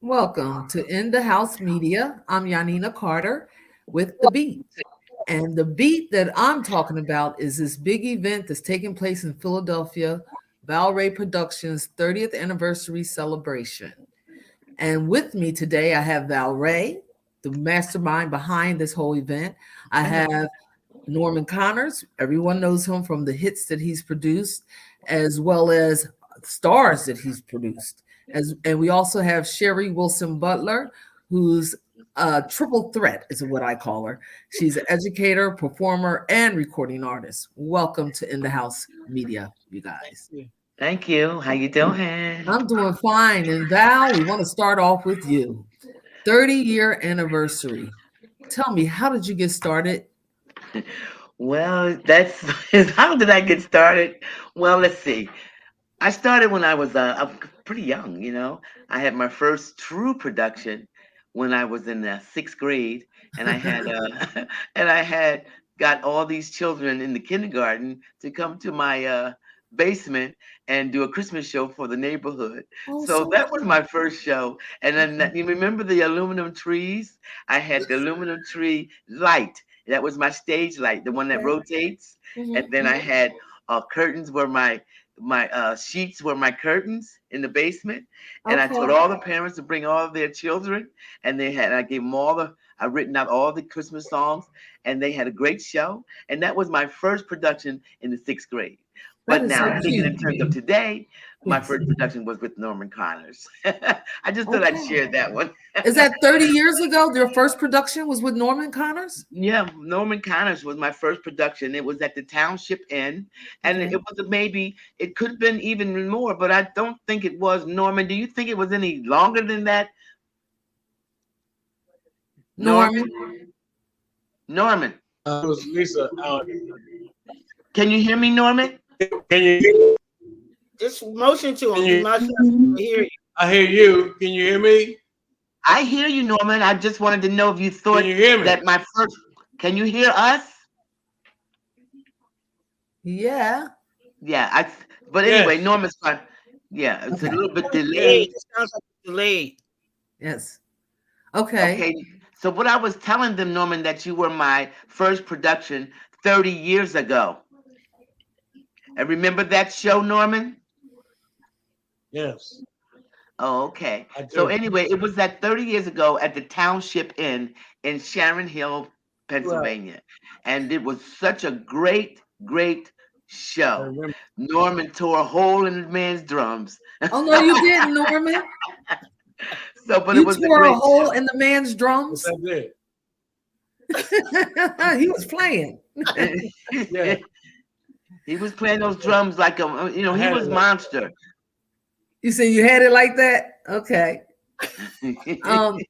Welcome to In the House Media. I'm Yanina Carter with The Beat. And the beat that I'm talking about is this big event that's taking place in Philadelphia, Valray Productions' 30th anniversary celebration. And with me today, I have Valray, the mastermind behind this whole event. I have Norman Connors. Everyone knows him from the hits that he's produced, as well as stars that he's produced. And we also have Sherry Wilson Butler, who's a triple threat, is what I call her. She's an educator, performer, and recording artist. Welcome to In the House Media, you guys. Thank you. How you doing? I'm doing fine. And Val, we want to start off with you. 30-year anniversary. Tell me, how did you get started? Well, that's how did I get started? Well, let's see. I started when I was pretty young. I had my first true production when I was in the sixth grade, and I had and I had got all these children in the kindergarten to come to my basement and do a Christmas show for the neighborhood. Oh, So so that was my first show. And then you remember the aluminum trees? I had the aluminum tree light. That was my stage light, the one that okay. rotates. And Mhm. then I had curtains were my sheets were my curtains in the basement, and I Okay. told all the parents to bring all of their children, and I gave them I written out all the Christmas songs, and they had a great show, and that was my first production in the sixth grade. That But is so now, thinking cute. in terms of today, my Yes. first production was with Norman Connors. I just thought I'd Okay. share that one. Is that 30 years ago? Your first production was with Norman Connors? Yeah, Norman Connors was my first production. It was at the Township Inn, and Okay. it was maybe it could have been even more, but I don't think it was. Norman, do you think it was any longer than that? Norman, Norman. Norman, It was Lisa. can you hear me, Norman? Can you? Just motion to Can him. He you? must hear you. I hear you. Can you hear me? I hear you, Norman. I just wanted to know if you Can thought you hear me? that my first. Can you hear us? Yeah. Yeah, But anyway, Yes. Norman's fine. Yeah, it's a Okay. little bit Yes. Delayed. delayed. It sounds like it's delayed. Yes. Okay. Okay, so what I was telling them, Norman, that you were my first production 30 years ago. And remember that show, Norman? Yes. Oh, okay. I So do. anyway, it was that 30 years ago at the Township Inn in Sharon Hill, Right. Pennsylvania. And it was such a great, great I show. remember. Norman tore a hole in the man's drums. Oh, no, you didn't, Norman. But it You was a tore a great hole show. in the man's Yes, drums. I did. He was playing. Yes. He was playing those drums like I he had it was like. monster. You said you had it like that? Okay.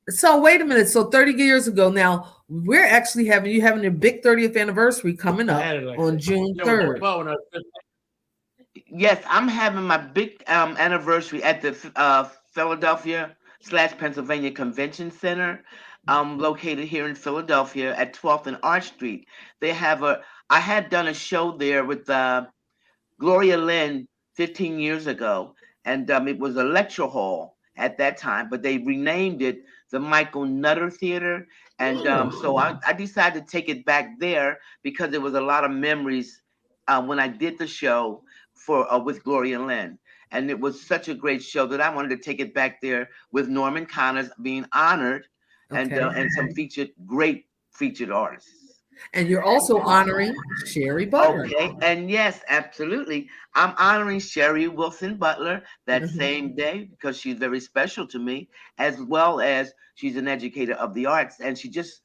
So wait a minute. So 30 years ago now, we're actually having your big 30th anniversary coming I up had it like on that. June You know what 3rd. about when I was Yes, I'm having my big anniversary at the Philadelphia / Pennsylvania Convention Center, located here in Philadelphia at 12th and Arch Street. They have a. I had done a show there with Gloria Lynn 15 years ago, and it was a lecture hall at that time, but they renamed it the Michael Nutter Theater, and so I decided to take it back there because there was a lot of memories when I did the show for with Gloria Lynn. And it was such a great show that I wanted to take it back there with Norman Connors being honored, Okay. and some great featured artists. And you're also honoring Sherry Butler. Okay, and yes, absolutely. I'm honoring Sherry Wilson Butler that Mhm. same day because she's very special to me, as well as she's an educator of the arts, and she just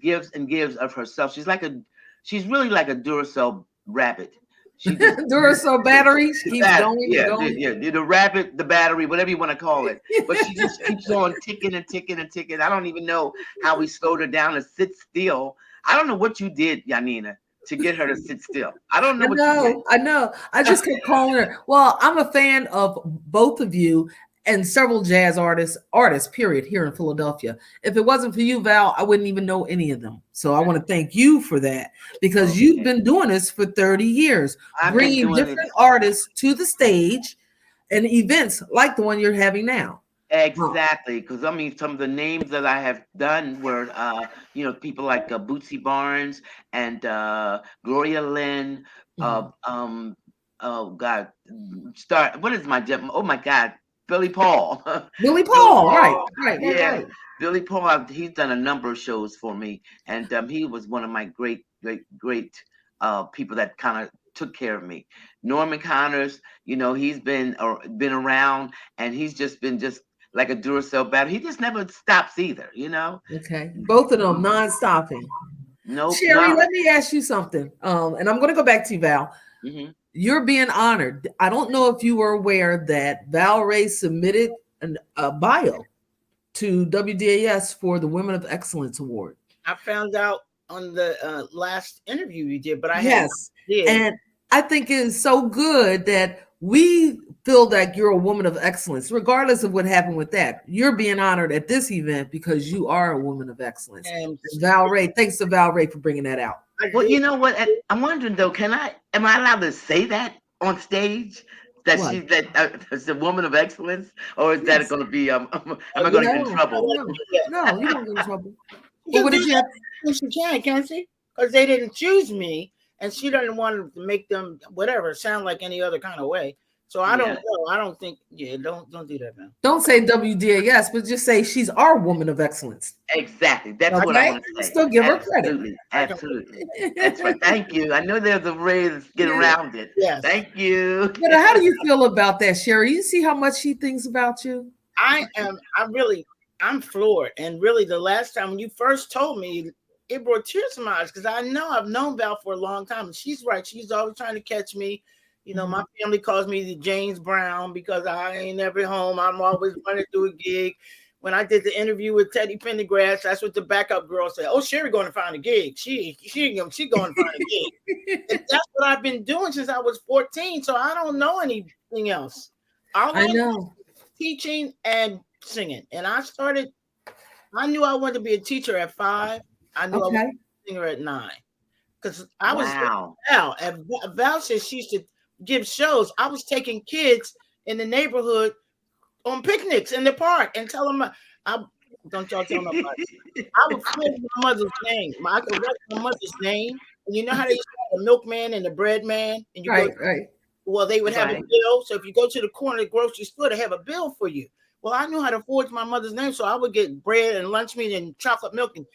gives and gives of herself. She's really like a Duracell rabbit. She just Duracell battery keeps that going and yeah, going. the rabbit, the battery, whatever you want to call it. But she just keeps on ticking and ticking and ticking. I don't even know how we slowed her down to sit still. I don't know what you did, Yanina, to get her to sit still. I don't know I what you did. know, I know. I just kept calling her. Well, I'm a fan of both of you and several jazz artists, period, here in Philadelphia. If it wasn't for you, Val, I wouldn't even know any of them. So I want to thank you for that because you've Okay, been doing this for 30 years, I've been bringing doing it. different artists to the stage and events like the one you're having now. Exactly, because I mean, some of the names that I have done were, people like Bootsy Barnes and Gloria Lynn. Uh, Mhm. um, oh God, start. What is my gem? Oh my God, Billy Paul. Billy Billy Paul, right, Paul. right, right, Yeah, right. Billy Paul. He's done a number of shows for me, and he was one of my great, great, great people that kind of took care of me. Norman Connors, he's been around, and he's just been just like a Duracell battery. He just never stops either. Okay, both of them non-stopping. Nope, Sherry, no. let me ask you something. And I'm going to go back to you, Val. Hmm. You're being honored. I don't know if you were aware that Valray submitted a bio to WDAS for the Women of Excellence Award. I found out on the last interview you did, but I had no Yes. idea. And I think it is so good that we feel that you're a woman of excellence, regardless of what happened with that. You're being honored at this event because you are a woman of excellence. And And Valray, thanks to Valray for bringing that out. I Well, did. you know what? I'm wondering though. Am I allowed to say that on stage? What? That is the woman of excellence, or is that Yes. going to be? Am I going You to get in No, trouble? know, no, no, you won't get in trouble. you But can what do did you have? that. She can't she? Because they didn't choose me, and she doesn't want to make them whatever sound like any other kind of way. So I don't Yeah, know. I don't think. Yeah, don't do that, man. Don't say WDAS, but just say she's our woman of excellence. exactly. That's what I Okay? want to say. Still give her credit. Absolutely, I can. absolutely. That's right. Thank you. I know there's a way to get Yeah. around it. Yes, Thank you. But how do you feel about that, Sherry? You see how much she thinks about you? I am. I'm floored. And really, the last time when you first told me, it brought tears to my eyes because I've known Val for a long time. And she's right. She's always trying to catch me. My family calls me the James Brown because I ain't never home. I'm always running to do a gig. When I did the interview with Teddy Pendergrass, that's what the backup girl said. Oh, Sherry going to find a gig. She going to find a gig. And that's what I've been doing since I was 14. So I don't know anything else. All I I know know. teaching and singing. And I knew I wanted to be a teacher at 5. I knew I wanted to Okay. be a singer at 9. Because I was Wow. Val. And Val said she used to give shows. I was taking kids in the neighborhood on picnics in the park and tell them, don't y'all tell nobody. I would forge my mother's name. I could write my mother's name. And you know how they used to have the milkman and the bread man? And you go, Right. well, they would have a Right. bill. So if you go to the corner of the grocery store, they have a bill for you. Well, I knew how to forge my mother's name. So I would get bread and lunch meat and chocolate milk and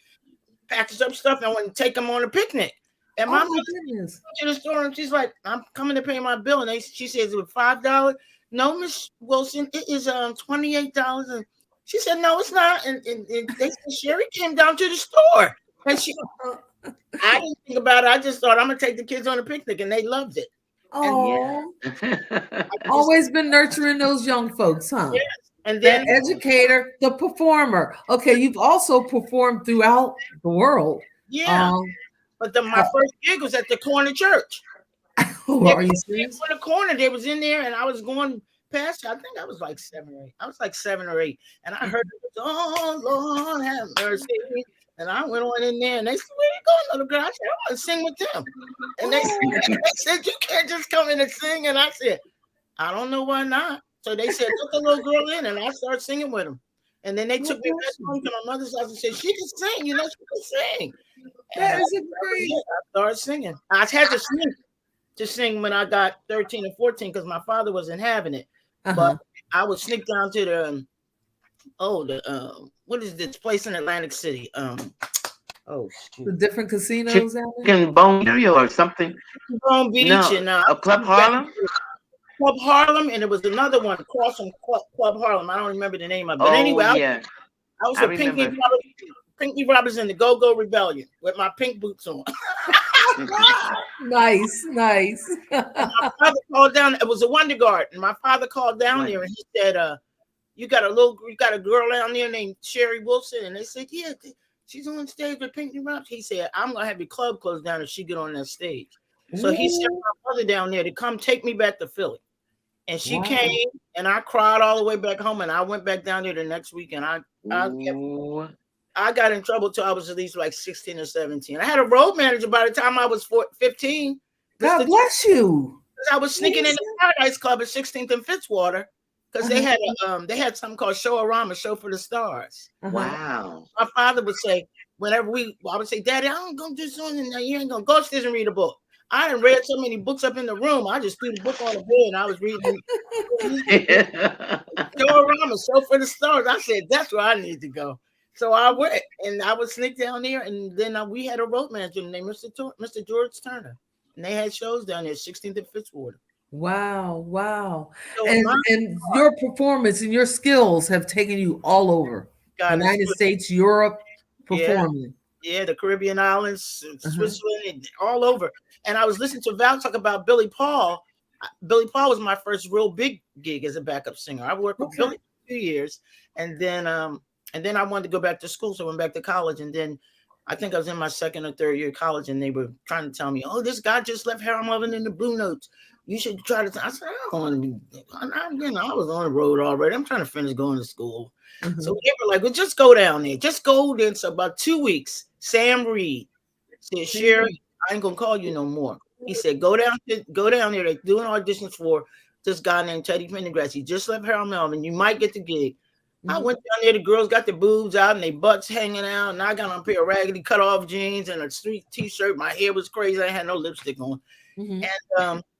package up stuff and I went and take them on a picnic. And my Oh mother my goodness. went to the store and she's like, I'm coming to pay my bill. And she says, it was $5. No, Miss Wilson, it is $28. And she said, no, it's not. And they said, Sherry came down to the store. And I didn't think about it. I just thought I'm gonna take the kids on a picnic, and they loved it. And Oh, Yeah. always been nurturing those young folks, huh? yes, and That then educator, the performer. Okay, you've also performed throughout the world. yeah, but my first gig was at the corner church. Are you serious? In the corner, they was in there, and I was going past. I think I was like 7 or 8. I was like 7 or 8, and I heard, "Oh Lord, have mercy." And I went on in there, and they said, "Where you going, little girl?" I said, "I want to sing with them." And they said, "You can't just come in and sing." And I said, "I don't know why not." So they said, "Took the little girl in," and I started singing with them. And then they took me back home to my mother's house and said, "She can sing, she can sing." And That is great. I started singing. I had to sing when I got 13 or 14 because my father wasn't having it. But I would sneak down to the what is this place in Atlantic City? The different casinos out there. Chicken Bone or something. Long Beach No, and a Club Harlem. Club Harlem, and there was another one across from Club Harlem. I don't remember the name of it. But Oh anyway, yeah, I was I with Pinky remember. Roberts and the Go-Go Rebellion with my pink boots on. Nice. My father called down. It was a Wonder Garden. My father called down Right. there and he said, you got a girl down there named Sherry Wilson." And they said, "Yeah, she's on stage with Pinky Roberts." He said, "I'm gonna have your club closed down if she get on that stage." So he sent my mother down there to come take me back to Philly. And she came, and I cried all the way back home. And I went back down there the next week, and Ooh. I got in trouble till I was at least like 16 or 17. I had a road manager by the time I was 15. God bless you. I was sneaking in the Paradise Club at 16th and Fitzwater because they had something called Show-A-Rama, Show for the Stars. Wow. My father would say, whenever I would say, Daddy, I'm gonna do something. You ain't gonna go upstairs and read a book. I done read so many books up in the room. I just threw the book on the bed and I was reading Show-A-Rama, Show for the Stars. I said, that's where I need to go. So I went and I would sneak down there, and then we had a road manager named Mr. George Turner, and they had shows down there, 16th and Fitzwater. Wow. So And your performance and your skills have taken you all over. United States, Europe, performing. Yeah, the Caribbean islands, Switzerland, all over. And I was listening to Val talk about Billy Paul. Billy Paul was my first real big gig as a backup singer. I worked with Billy for 2 years, and then I wanted to go back to school, so I went back to college. And then I think I was in my second or third year of college, and they were trying to tell me, "Oh, this guy just left Harold Melvin in the Blue Notes. You should try to." I said, "I don't want to be." I was on the road already. I'm trying to finish going to school. So they were like, "Well, just go down there. Just go there." So about 2 weeks, Sam Reed said, "Sherry, I ain't gonna call you no more." He said, "Go down there. They're doing auditions for this guy named Teddy Pendergrass. He just left Harold Melvin. You might get the gig." I went down there. The girls got their boobs out and their butts hanging out, and I got on a pair of raggedy cut off jeans and a street t-shirt. My hair was crazy. I had no lipstick on. And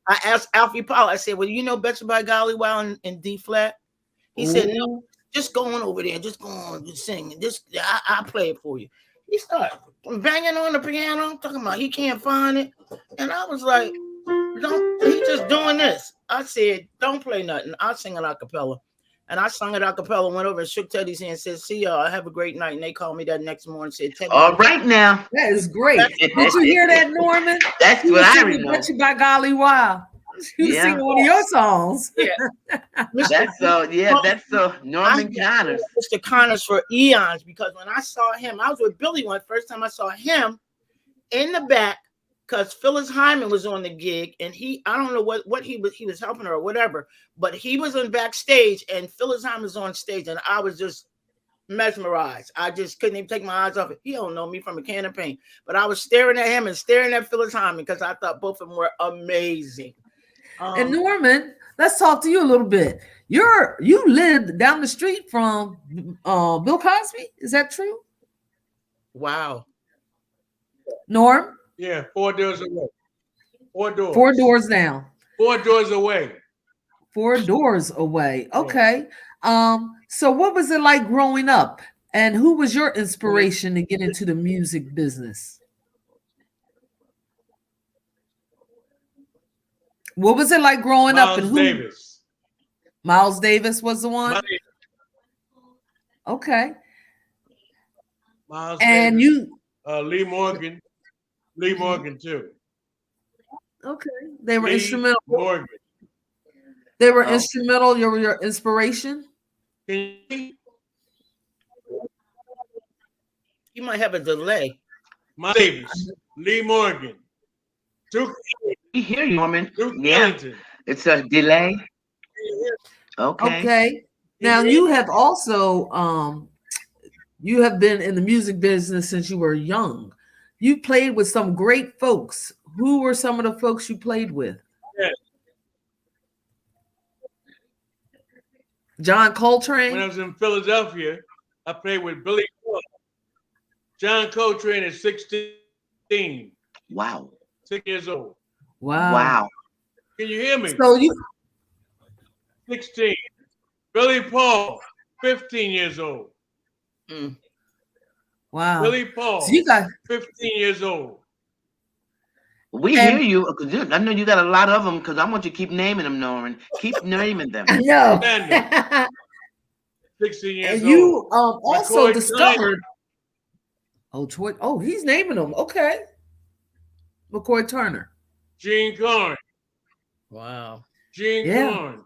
I asked Alfie Powell. I said, "Well, you know Betcha by Golly Wow in D flat?" He said, "No, just go on over there. Just go on, just sing. I'll play it for you." He started banging on the piano, talking about he can't find it, and I was like, "He just doing this." I said, "Don't play nothing. I'll sing an acapella." And I sung it a cappella, went over and shook Teddy's hand and said, "See y'all, have a great night." And they called me that next morning and said, "Teddy." All right now. That is great. Did you hear that, Norman? That's what I remember. Bet you by golly, wow. You was singing one of your songs. Yeah. That's Norman Connors. Mr. Connors for eons, because when I saw him, I was with Billy one first time I saw him in the back, because Phyllis Hyman was on the gig, and I don't know what he was helping her or whatever, but he was on backstage and Phyllis Hyman was on stage, and I was just mesmerized. I just couldn't even take my eyes off it. He don't know me from a can of paint, but I was staring at him and staring at Phyllis Hyman because I thought both of them were amazing. And Norman, let's talk to you a little bit. You lived down the street from Bill Cosby. Is that true? Wow. Norm? Yeah, 4 doors away. 4 doors. 4 doors down. 4 doors away. 4 doors away. Okay. So what was it like growing up? And who was your inspiration to get into the music business? What was it like growing up? And Davis. Miles Davis was the one? Okay. Miles and Davis. You Lee Morgan too. Okay. They were instrumental. Morgan. They were instrumental. Your inspiration? You might have a delay. Miles Davis. Lee Morgan. We hear you, Norman. Yeah. It's a delay. Okay. Now you have also you have been in the music business since you were young. You played with some great folks. Who were some of the folks you played with? Yeah. John Coltrane. When I was in Philadelphia, I played with Billy Paul. John Coltrane is 16. Wow. 6 years old. Wow. Can you hear me? So you 16. Billy Paul, 15 years old. Wow. Billy Paul, so you got 15 years old. We hear you. I know you got a lot of them because I want you to keep naming them, Norman. Keep naming them. I know. 16 years and old. you also McCoy discovered. Turner. He's naming them. Okay. McCoy Turner. Gene Carn. Wow. Gene Carn.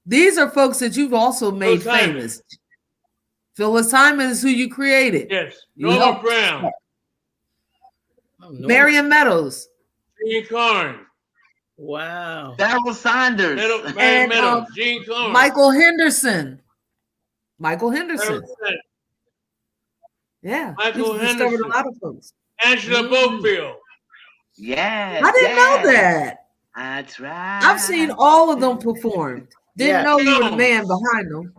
These are folks that you've also made famous. Phyllis Hyman is who you created. Yes. Norman Brown. Marion Meadows. Gene Carn. Wow. Darryl Saunders. Marion Meadows. Gene Carn. Michael Henderson. Yeah. Michael He's Henderson. discovered a lot of folks. Angela Bofield. Yes. I didn't know that. That's right. I've seen all of them performed. Didn't Yes. know you were the man Jones. behind them.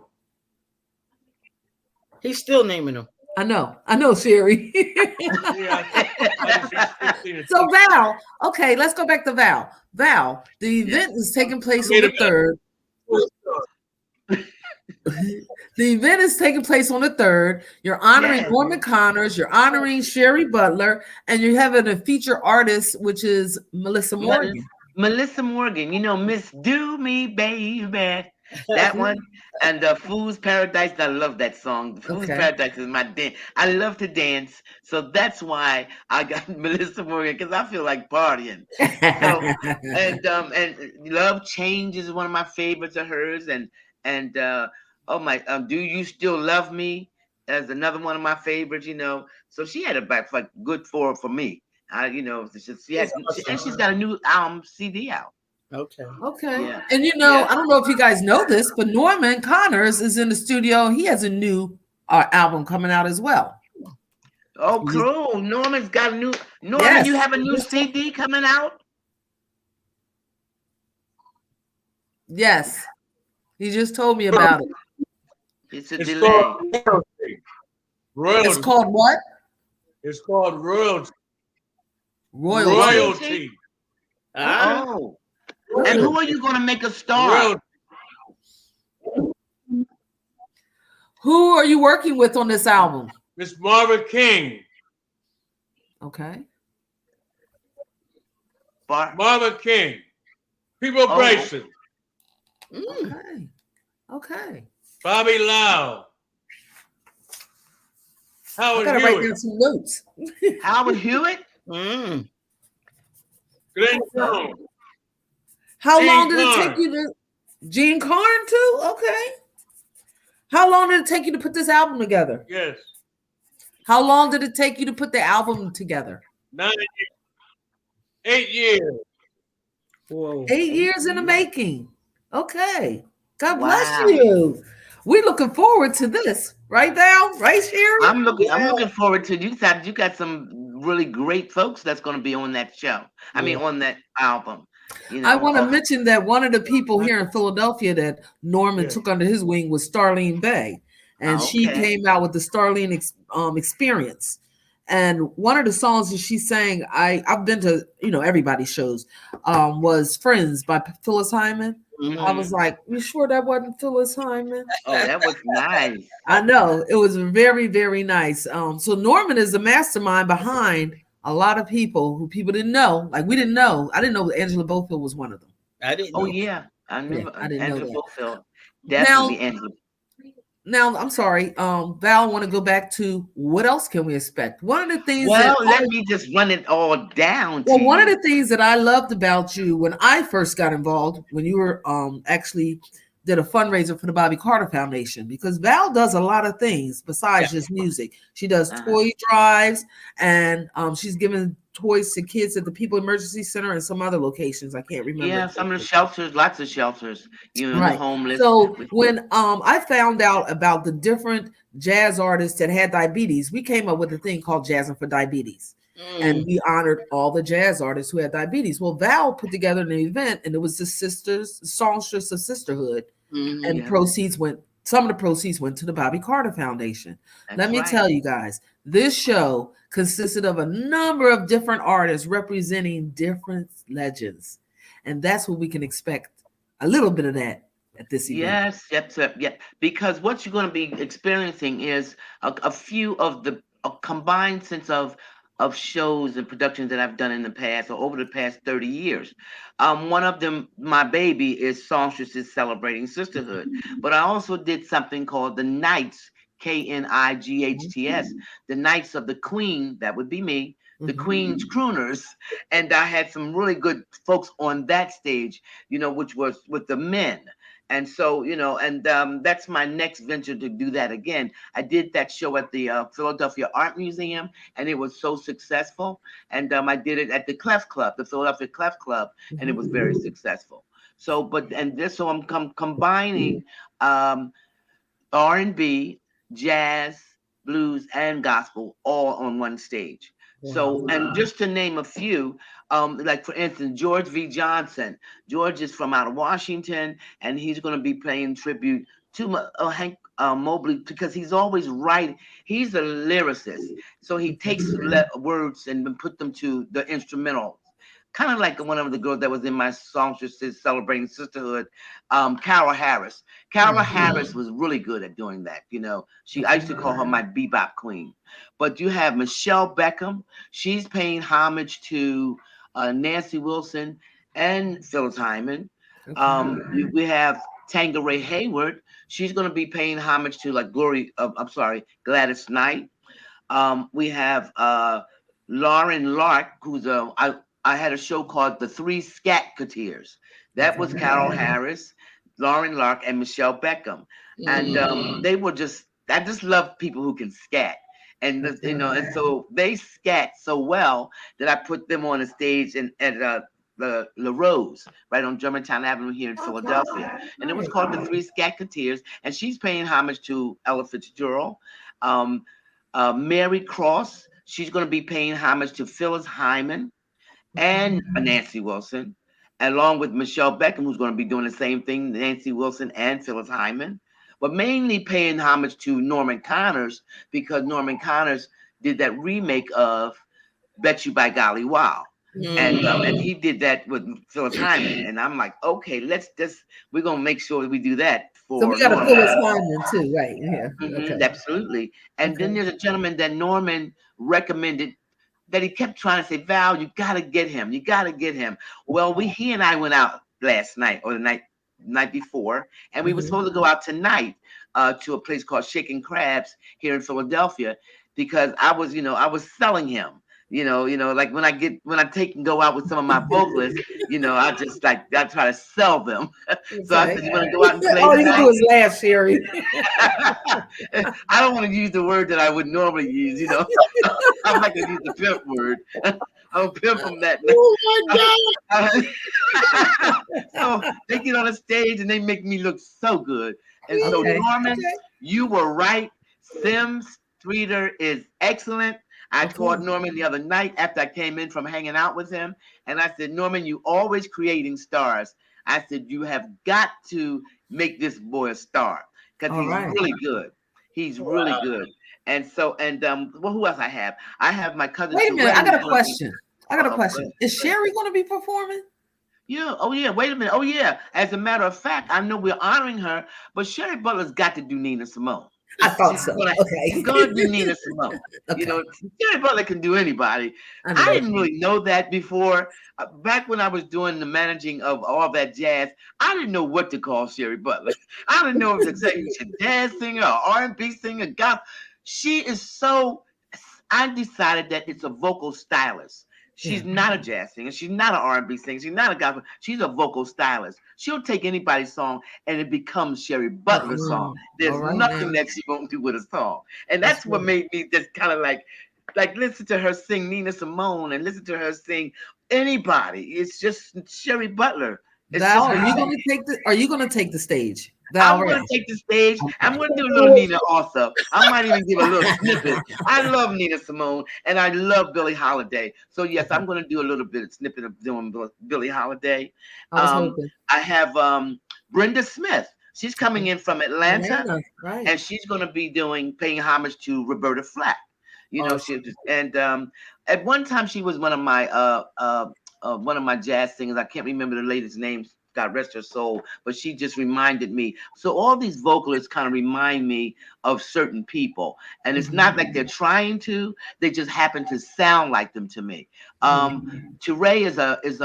He's still naming them. I know, Sherry. Yeah, I just reached 15 and So Val, okay, let's go back to Val. Val, the Yes. event is taking I place on made the him 3rd. that. The event is taking place on the 3rd. You're honoring Yes. Norman Connors, you're honoring Sherry Butler, and you're having a feature artist, which is Melissa Morgan. Melissa Morgan, Miss Do Me Baby, that one, and Fool's Paradise. I love that song. Fool's Okay. Paradise is my dance. I love to dance, so that's why I got Melissa Morgan because I feel like partying. So and Love Change is one of my favorites of hers, and oh my, Do You Still Love Me as another one of my favorites. So she had a back like good for me. And she's got a new album CD out. Okay. Okay. Yeah, And yeah. I don't know if you guys know this, but Norman Connors is in the studio. He has a new album coming out as well. Oh, He just- cool. Norman's got a new. Norman, yes. you have a he new just told- CD coming out? Yes. He just told me about it. It's a It's delay. called royalty. It's Royalty. called what? It's called royalty. Royalty. Royalty. Ah, Oh. Good. And who are you going to make a star? Royalty. Who are you working with on this album? Miss Marvin King. Okay. Marvin King. People Oh. Bryson. Okay. Okay. Bobby Lau. I Howard gotta write Hewitt. down some notes. Howard Hewitt? mm. Glenn Jones. How Gene long did it Carn. take you to Gene Carn too? Okay. How long did it take you to put this album together? Yes. How long did it take you to put the album together? 9 years. 8 years. Whoa. 8 years in the making. Okay. God bless Wow. you. We're looking forward to this. Right now? Right, Sherry? I'm looking forward to you got some really great folks that's going to be on that show. I mean on that album. I want to mention that one of the people here in Philadelphia that Norman Yeah. took under his wing was Starlene Bay. And she Okay. came out with the Starlene experience. And one of the songs that she sang, I've been to, everybody's shows, was Friends by Phyllis Hyman. I was like, you sure that wasn't Phyllis Hyman? Oh, that was nice. I know. It was very, very nice. So Norman is the mastermind behind a lot of people who people didn't know. Like we didn't know. I didn't know that Angela Bofield was one of them. I didn't Oh know. yeah, I remember I didn't know Angela that. Bofield. Definitely Angela. Now, I'm sorry. Val, I want to go back to what else can we expect? One of the things Well, let me just run it all down to one of you. the things that I loved about you when I first got involved, when you were actually did a fundraiser for the Bobby Carter Foundation, because Val does a lot of things besides just music. She does toy drives, and she's giving toys to kids at the People Emergency Center and some other locations. I can't remember. Yeah, some of the shelters, lots of shelters, the homeless. So when I found out about the different jazz artists that had diabetes, we came up with a thing called Jazzing for Diabetes. And we honored all the jazz artists who had diabetes. Well, Val put together an event, and it was the Songstress of Sisterhood, and some of the proceeds went to the Bobby Carter Foundation. Let me tell you guys, this show consisted of a number of different artists representing different legends, and that's what we can expect. A little bit of that at this event. Yes, yeah. Because what you're going to be experiencing is a few of the combined sense of shows and productions that I've done in the past or over the past 30 years. One of them, my baby, is Songstresses Celebrating Sisterhood. But I also did something called the Knights, Knights, the Knights of the Queen, that would be me, the Queen's Crooners. And I had some really good folks on that stage, which was with the men. And so, that's my next venture to do that again. I did that show at the Philadelphia Art Museum, and it was so successful. And I did it at the Clef Club, the Philadelphia Clef Club, and it was very successful. So, so I'm combining R&B, jazz, blues, and gospel all on one stage. So, Wow. and just to name a few, like for instance, George V. Johnson. George is from out of Washington, and he's going to be paying tribute to Hank Mobley because he's always writing. He's a lyricist, so he takes words and put them to the instrumentals. Kind of like one of the girls that was in my songstresses celebrating sisterhood, Carol Harris. Carol Harris was really good at doing that. I used to call her my bebop queen. But you have Michelle Beckham. She's paying homage to Nancy Wilson and Phyllis Hyman. We have Tangeray Hayward. She's going to be paying homage to like Gladys Knight. We have Lauren Lark, who's I had a show called The Three Scatketeers. That was Carol Harris, Lauren Lark, and Michelle Beckham. And they were I just love people who can scat. And so they scat so well that I put them on a stage at the La Rose, right on Germantown Avenue here in Philadelphia. And it was called The Three Scatketeers. And she's paying homage to Ella Fitzgerald. Mary Cross, she's going to be paying homage to Phyllis Hyman and Nancy Wilson, along with Michelle Beckham, who's going to be doing the same thing, Nancy Wilson and Phyllis Hyman, but mainly paying homage to Norman Connors because Norman Connors did that remake of Bet You by Golly Wow. And he did that with Phyllis Hyman. And I'm like, okay, we're going to make sure that we do that for. So we got a Phyllis Hyman too, right? Yeah. Absolutely. And then there's a gentleman that Norman recommended that he kept trying to say, Val, you got to get him. You got to get him. Well, he and I went out last night or the night before, and we were supposed to go out tonight to a place called Shaking Crabs here in Philadelphia because I was selling him. Like when I take and go out with some of my vocalists, I try to sell them. So I said, you want to go out and play? All you do is laugh, Sherry. I don't want to use the word that I would normally use, I'm not going to use the pimp word. I'll pimp them that. Oh my God. So they get on the stage and they make me look so good. And so Norman, you were right. Sims Streeter is excellent. I called Norman the other night after I came in from hanging out with him. And I said, Norman, you always creating stars. I said, you have got to make this boy a star because he's really good. He's really good. And so, well, who else I have? I have my cousin. Wait a minute. I got a question. Is Sherry going to be performing? Yeah. Oh, yeah. Wait a minute. Oh, yeah. As a matter of fact, I know we're honoring her, but Sherry Butler's got to do Nina Simone. I thought so. She's going to do Nina Simone. Sherry Butler can do anybody. I didn't really know that before. Back when I was doing the managing of all that jazz, I didn't know what to call Sherry Butler. I didn't know if to say she's a jazz singer or R&B singer. God, she is so. I decided that it's a vocal stylist. She's not a jazz singer. She's not an R&B singer. She's not a gospel. She's a vocal stylist. She'll take anybody's song and it becomes Sherry Butler's song. There's nothing that she won't do with a song. And that's what made me just kind of like listen to her sing Nina Simone and listen to her sing anybody. It's just Sherry Butler. Val, are you going to take the stage? I'm going to take the stage. I'm going to do a little Nina also. I might even give a little snippet. I love Nina Simone and I love Billie Holiday. So yes, I'm going to do a little bit of snippet of doing Billie Holiday. I have Brenda Smith. She's coming in from Atlanta, and she's going to be paying homage to Roberta Flack. At one time she was one of my jazz singers. I can't remember the lady's name. God rest her soul, but she just reminded me. So all these vocalists kind of remind me of certain people, and it's not like they're trying to; they just happen to sound like them to me. Teray is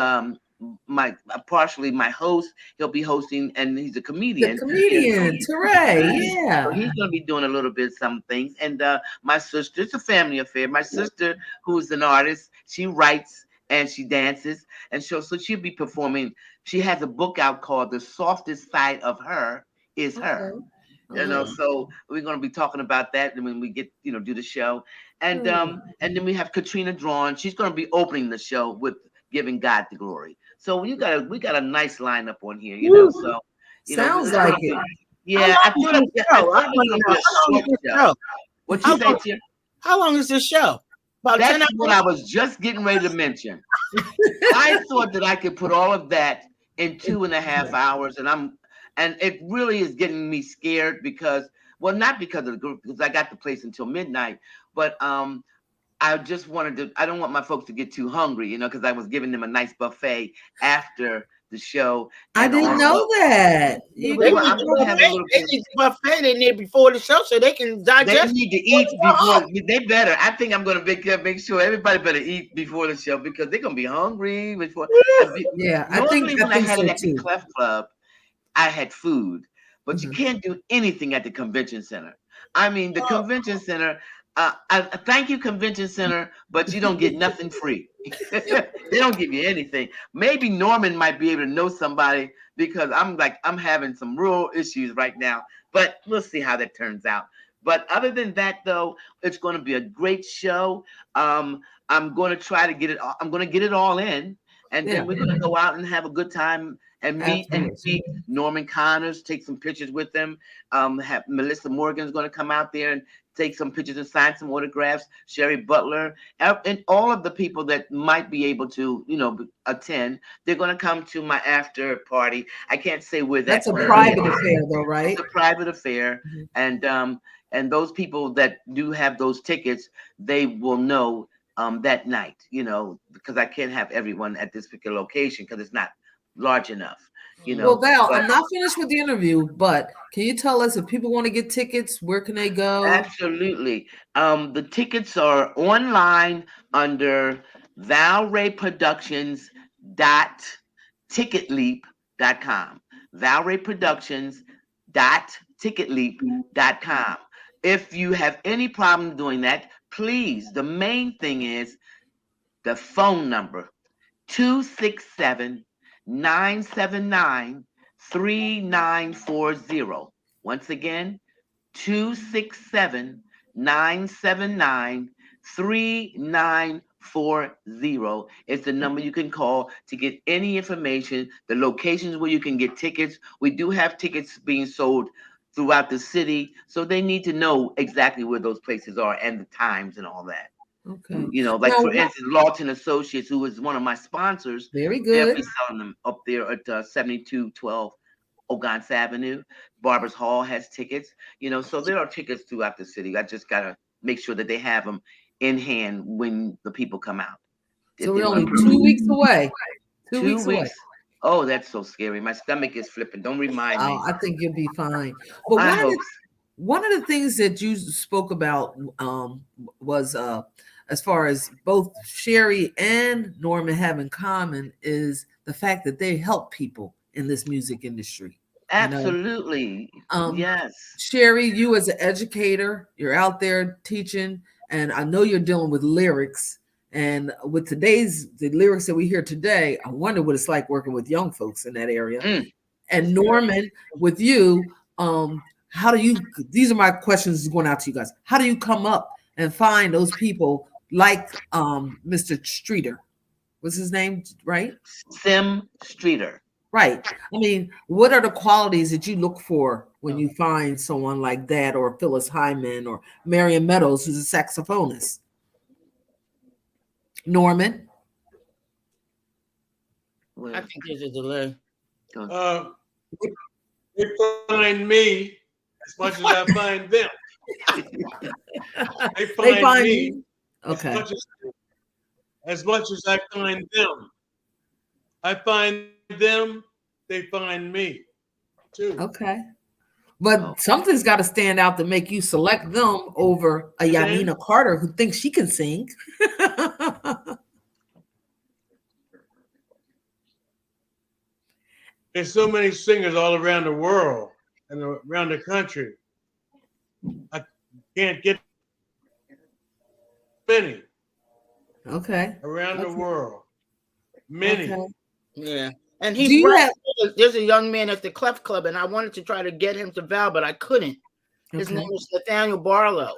partially my host. He'll be hosting, and he's a comedian. Teray, So he's going to be doing a little bit of some things. And my sister, it's a family affair. My sister, who's an artist, she writes and she dances, and so she'll be performing. She has a book out called "The Softest Side of Her Is Her." So we're going to be talking about that when we get do the show, and then we have Katrina Drawn. She's going to be opening the show with "Giving God the Glory." So we got a nice lineup on here, So sounds like it. Yeah, I thought it was a short show. What you say, Tim? How long is this show? About 10 That's what hours. I was just getting ready to mention. I thought that I could put all of that in 2.5 hours, and it really is getting me scared because, well, not because of the group, because I got the place until midnight, but I just wanted to. I don't want my folks to get too hungry, because I was giving them a nice buffet after the show, I and didn't also know that. You They give well, them need I'm the going to have a buffet. little They bit. need the buffet in there before the show so they can They digest. need to eat before they better. I think I'm gonna make sure everybody better eat before the show because they're gonna be hungry before. Yeah, Normally, I when I think had so it at the too. Clef Club, I had food, but you Mhm. can't do anything at the convention center. I mean, the convention center. I thank you, convention center, but you don't get nothing free. They don't give you anything. Maybe Norman might be able to know somebody because I'm having some real issues right now. But we'll see how that turns out. But other than that, though, it's going to be a great show. I'm going to try to get it. I'm going to get it all in, and Yeah, then we're going to go out and have a good time and meet and afterwards. greet Norman Connors, take some pictures with them. Have Melissa Morgan's going to come out there and take some pictures and sign some autographs. Sherry Butler and all of the people that might be able to, attend. They're going to come to my after party. I can't say where That's that's a going to be. private affair, though, It's right? a private affair, Mhm. and those people that do have those tickets, they will know that night, because I can't have everyone at this particular location because it's not large enough, Well, Val, but I'm not finished with the interview, but can you tell us if people want to get tickets, where can they go? absolutely. The tickets are online under Valray Productions dot ticketleap.com. Valray Productions dot ticketleap.com. If you have any problem doing that, please, the main thing is the phone number 267-979-3940. Once again, 267-979-3940 is the number you can call to get any information, the locations where you can get tickets. We do have tickets being sold throughout the city, so they need to know exactly where those places are and the times and all that. Okay. Like Now, for instance, Lawton Associates, who is one of my sponsors, very they'll good. be selling them up there at 7212 Ogans Avenue. Barbers Hall has tickets, so there are tickets throughout the city. I just gotta make sure that they have them in hand when the people come out. So If they we're want only to 2 weeks away. Two 2 weeks away. weeks. Oh, that's so scary. My stomach is flipping. Don't remind Oh, me. I think you'll be fine. But I hope. one of the things that you spoke about was as far as both Sherry and Norman have in common is the fact that they help people in this music industry. You know, Absolutely. um, Yes. Sherry, you as an educator, you're out there teaching, and I know you're dealing with lyrics. And with the lyrics that we hear today, I wonder what it's like working with young folks in that area. Mm. And Norman, with you, how do you? These are my questions going out to you guys. How do you come up and find those people like Mr. Streeter? What's his name? Right? Sim Streeter. Right. I mean, what are the qualities that you look for when you find someone like that, or Phyllis Hyman, or Marion Meadows, who's a saxophonist? Norman. I Well, think there's a delay. Uh, they find me as much as I find them. They They find find me you. as Okay. much as I find them. I find them, they find me too. Okay. oh, But something's got to stand out to make you select them over a Understand? Yanina Carter who thinks she can sing. There's so many singers all around the world and around the country. I can't get many Okay. around the Okay. world. Many. Okay. Yeah. And Do he's you right. have There's a young man at the Clef Club, and I wanted to try to get him to Val, but I couldn't. His okay. name is Nathaniel Barlow.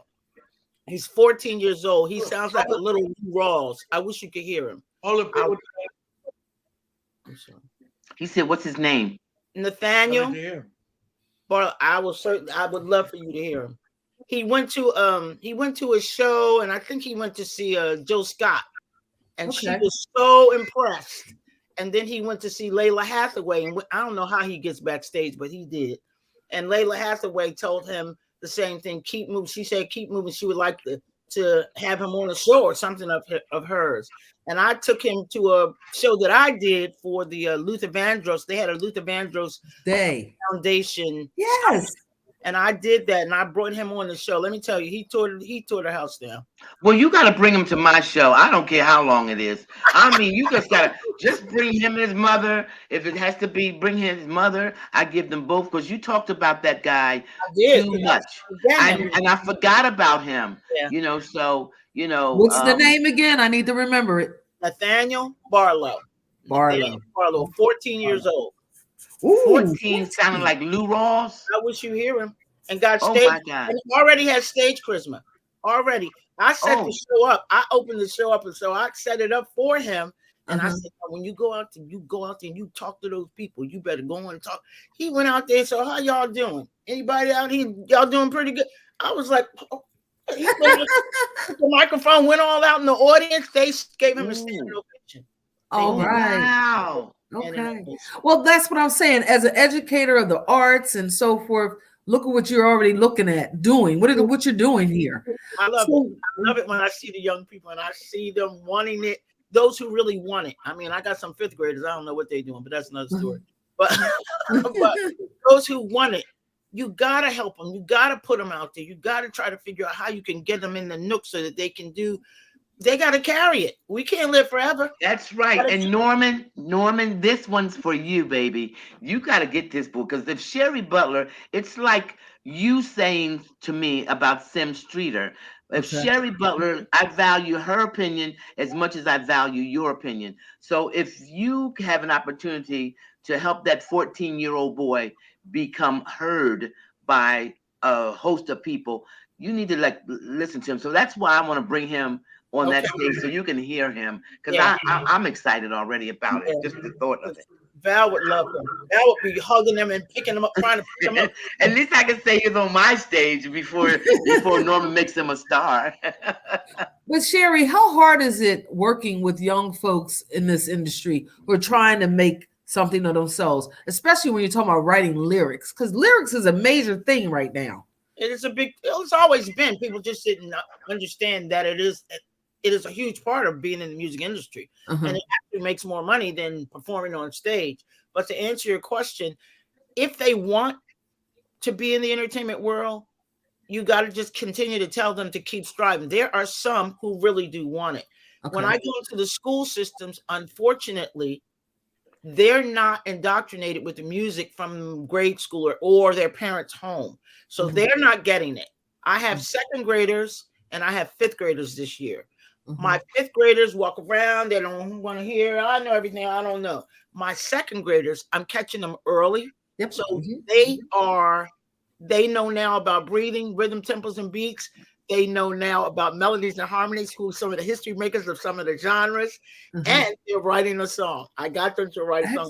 He's 14 years old. He sounds like a little Lou Rawls. I wish you could hear him. All the people I'm sorry. he said, "What's his name?" I like Nathaniel to hear. Barlow. I would love for you to hear him. he went to a show, and I think he went to see Joe Scott, and she Okay. was so impressed. And then he went to see Layla Hathaway, and I don't know how he gets backstage, but he did. And Layla Hathaway told him the same thing. Keep moving. She said, "Keep moving." She would like to have him on a show or something of hers. And I took him to a show that I did for the Luther Vandross. They had a Luther Vandross Day. Foundation. Yes. And I did that, and I brought him on the show. Let me tell you, he tore the house down. Well, you got to bring him to my show. I don't care how long it is. I mean, you just got to just bring him and his mother. If it has to be, bring his mother. I give them both because you talked about that guy I did too much, again. and I forgot about him. Yeah. You know, so you know. What's the name again? I need to remember it. Nathaniel Barlow. Barlow. 14 years old. Ooh, 14 sounding like Lou Rawls. I wish you hear him. And got Oh stage. my God. And he already has stage charisma. Already. I set the show up. I opened the show up, and so I set it up for him. And I said, when you go out there, and you talk to those people. You better go on and talk. He went out there. So how y'all doing? Anybody out here? Y'all doing pretty good? I was like, the microphone went all out in the audience. They gave him a standing ovation. all right. Wow. Okay. Well, that's what I'm saying. As an educator of the arts and so forth, look at what you're already looking at doing. What you're doing here. I love it. I love it when I see the young people and I see them wanting it. Those who really want it. I mean, I got some fifth graders. I don't know what they're doing, but that's another story. But those who want it, you gotta help them. You gotta put them out there. You gotta try to figure out how you can get them in the nook so that they can do. They got to carry it. We can't live forever. That's right. And Norman, this one's for you, baby. You got to get this book because if Sherry Butler, it's like you saying to me about Sim Streeter. If Sherry Butler, I value her opinion as much as I value your opinion. So if you have an opportunity to help that 14-year-old boy become heard by a host of people, you need to listen to him. So that's why I want to bring him on that stage so you can hear him because I'm excited already about it. Just the thought of it. Val would love him. Val would be hugging them and picking them up, trying to pick them up. At least I can say he's on my stage before Norman makes him a star. But Sherry, how hard is it working with young folks in this industry who are trying to make something of themselves, especially when you're talking about writing lyrics? Because lyrics is a major thing right now. It's always been. People just didn't understand that it is a huge part of being in the music industry. And it actually makes more money than performing on stage. But to answer your question, if they want to be in the entertainment world, you got to just continue to tell them to keep striving. There are some who really do want it. When I go into the school systems, unfortunately, they're not indoctrinated with the music from grade school or their parents' home. So they're not getting it. I have second graders and I have fifth graders this year. My fifth graders walk around. They don't want to hear. I know everything. I don't know. My second graders, I'm catching them early. Yep. So they know now about breathing, rhythm, tempos, and beats. They know now about melodies and harmonies, who some of the history makers of some of the genres, and they're writing a song. I got them to write a song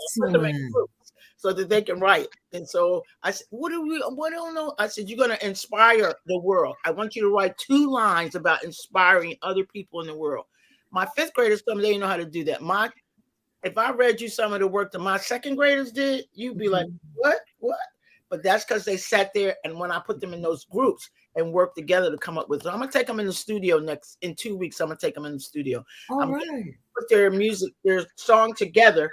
so that they can write. And so I said, what do you know? I said, you're going to inspire the world. I want you to write 2 lines about inspiring other people in the world. My fifth graders, they didn't know how to do that. If I read you some of the work that my second graders did, you'd be like, what? But that's because they sat there, and when I put them in those groups and work together to come up with it. So I'm going to take them in the studio in 2 weeks. I'm going to take them in the studio. I'm going to put their song together.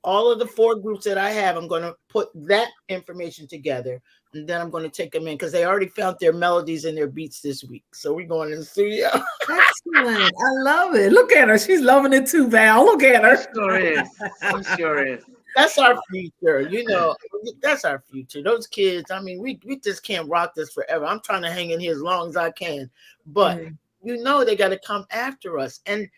All of the 4 groups that I have, I'm going to put that information together, and then I'm going to take them in because they already found their melodies and their beats this week. So we're going in the studio. Excellent. I love it. Look at her. She's loving it too, Val. Look at her. Sure is. That's our future. That's our future. Those kids, I mean, we just can't rock this forever. I'm trying to hang in here as long as I can. But, they got to come after us. And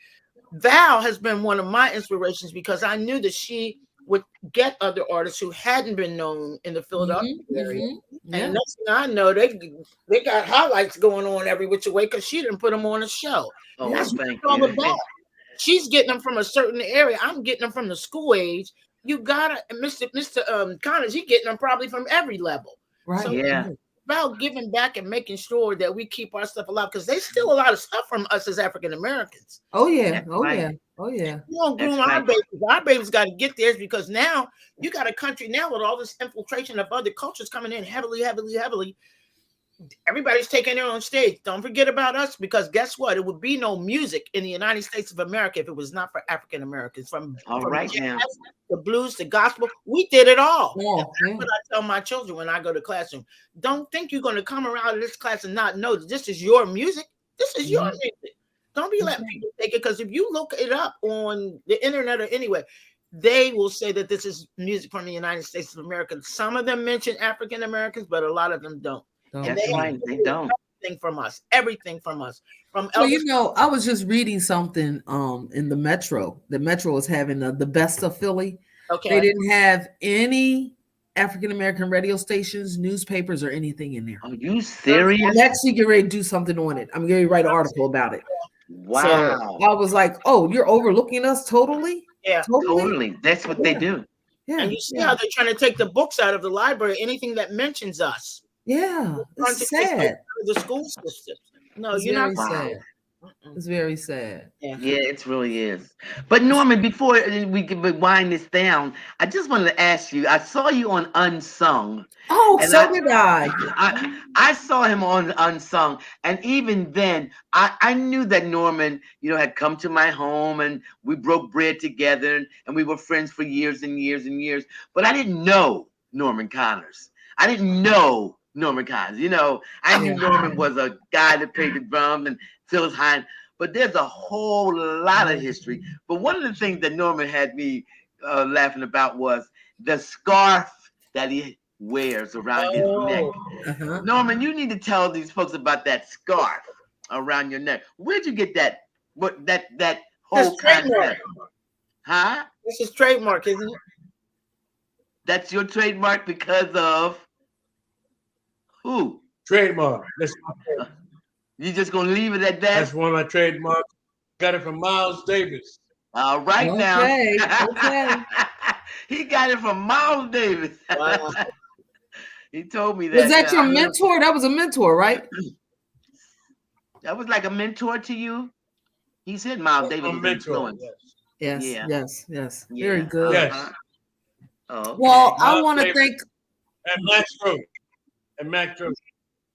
Val has been one of my inspirations because I knew that she would get other artists who hadn't been known in the Philadelphia area. And next thing I know, they got highlights going on every which way because she didn't put them on a show. Oh, that's what thank it's all you. about. She's getting them from a certain area. I'm getting them from the school age. You gotta, Mr. Connors, he's getting them probably from every level. Right. So about giving back and making sure that we keep our stuff alive because they steal a lot of stuff from us as African Americans. Oh yeah. That's Oh right. yeah. Oh yeah. We don't groom That's our right. babies. Our babies got to get theirs because now you got a country now with all this infiltration of other cultures coming in heavily, heavily, heavily. Everybody's taking their own stage. Don't forget about us because guess what? It would be no music in the United States of America if it was not for African Americans. From right jazz, now. the blues, the gospel, we did it all. Oh, That's what I tell my children when I go to classroom. Don't think you're going to come around this class and not know that this is your music. This is your music. Don't be letting people take it because if you look it up on the internet or anywhere, they will say that this is music from the United States of America. Some of them mention African Americans, but a lot of them don't. And That's right. They don't. Everything from us. From Well, Elvis. I was just reading something in the Metro. The Metro was having the best of Philly. Okay. They didn't have any African American radio stations, newspapers, or anything in there. Are you serious? I'm actually getting ready to do something on it. I'm getting ready to write an article about it. Wow. So I was like, oh, you're overlooking us totally? Yeah. Totally. That's what they do. Yeah. And you see how they're trying to take the books out of the library, anything that mentions us. Yeah. It's sad. The school system. No, It's you're very not. sad. It's very sad. Yeah, it really is. But Norman, before we can wind this down, I just wanted to ask you. I saw you on Unsung. Oh, And so did I. I saw him on Unsung, and even then, I knew that Norman, had come to my home, and we broke bread together, and we were friends for years and years and years. But I didn't know Norman Connors. I didn't know Norman Connors. I knew Norman was a guy that played the drums and Phyllis Hine, but there's a whole lot of history. But one of the things that Norman had me laughing about was the scarf that he wears around his neck. Uh-huh. Norman, you need to tell these folks about that scarf around your neck. Where'd you get that? What that whole concept? Huh? This is trademark, isn't it? That's your trademark because of who? Trademark. You just gonna leave it at that? That's one of my trademarks. Got it from Miles Davis. All right now. Okay. He got it from Miles Davis. Wow. He told me that. Was that your mentor? That was a mentor, right? That was like a mentor to you? He said Miles Davis was influenced. Yes. Yeah. Yes. Very good. Yes. Oh, okay. Well, I Miles want to Davis. thank And Max Roach. And Max Roach.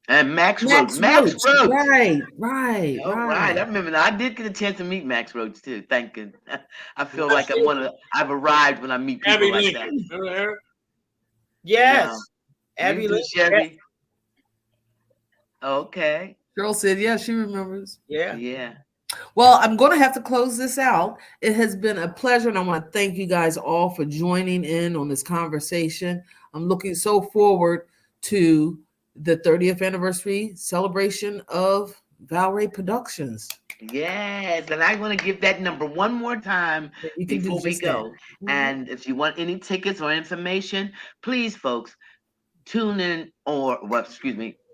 And Max Roach. Right. All right. I remember that. I did get a chance to meet Max Roach too. Thank you. I feel like I've arrived when I meet people Abby like Lincoln. that. Remember her? Yes. Yeah. Abby You too, Lincoln. Chevy. Okay. Cheryl said, yeah, she remembers. Yeah. Well, I'm going to have to close this out. It has been a pleasure, and I want to thank you guys all for joining in on this conversation. I'm looking so forward to the 30th anniversary celebration of Valray Productions. Yes, and I want to give that number one more time You can do before we just go. that. And if you want any tickets or information, please, folks, tune in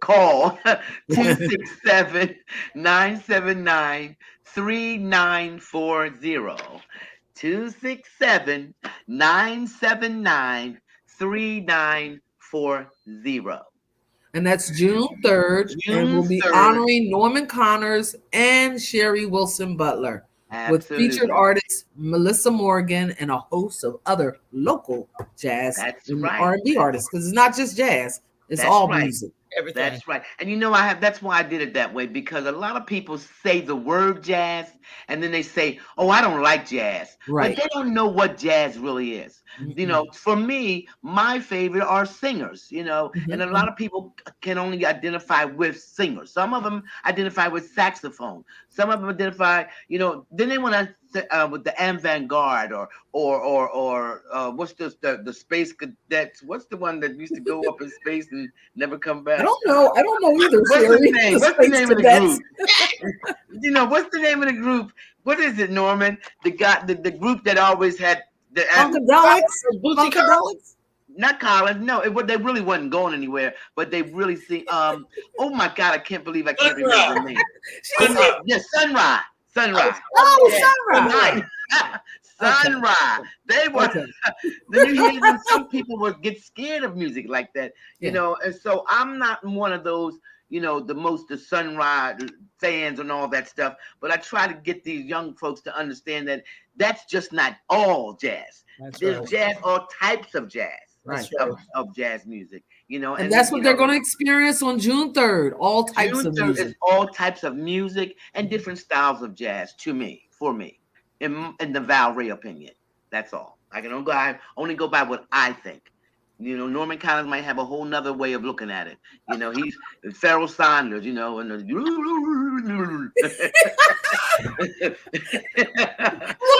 call 267-979-3940. 267-979-3940. And that's June 3rd. And we'll be 3rd. honoring Norman Connors and Sherry Wilson Butler with featured artists Melissa Morgan and a host of other local jazz and R&B artists. Because it's not just jazz, it's all music. Everything. That's right. And that's why I did it that way, because a lot of people say the word jazz and then they say, oh, I don't like jazz. Right. But they don't know what jazz really is. Mm-hmm. For me, my favorite are singers, and a lot of people can only identify with singers. Some of them identify with saxophone. Some of them identify, then they want to with the avant-garde or what's the space cadets? What's the one that used to go up in space and never come back? I don't know either. What's the name? What's the name of the cadets. group? What's the name of the group? What is it, Norman? The group that always had the Funkadelics? Not Collins. No, they really wasn't going anywhere, but they really sing. Oh my God, I can't believe I can't remember the name. Sunrise. Oh, Yeah. Sunrise. Okay. Sun Ra. They were. Okay. Then you hear them. Some people would get scared of music like that, you Yeah. know. And so I'm not one of those, you know, the Sun Ra fans and all that stuff. But I try to get these young folks to understand that that's just not all jazz. That's There's right. jazz, all types of jazz, Right. of jazz music, you know. And And that's you what they're know, going to experience on June 3rd. All types June of 3rd is music. all types of music and different styles of jazz to me, for me, in the Valray opinion. That's all. I can only go by what I think. You know, Norman Collins might have a whole nother way of looking at it. You know, he's Pharoah Sanders, you know, and Looks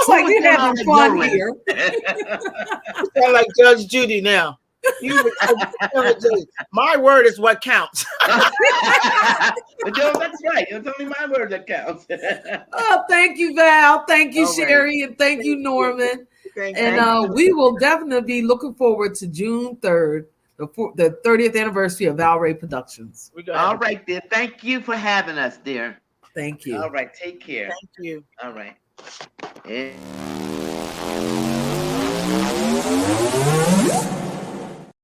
like you're having fun here. You sound like Judge Judy now. My word is what counts. But Joe, that's right. It's only my word that counts. Oh, thank you, Val. Thank you, All right. Sherry, and thank you, Norman. Thank And you. we will definitely be looking forward to June 3rd, the 30th anniversary of Valray Productions. All right, dear. Thank you for having us, dear. Thank you. All right. Take care. Thank you. All right. Yeah.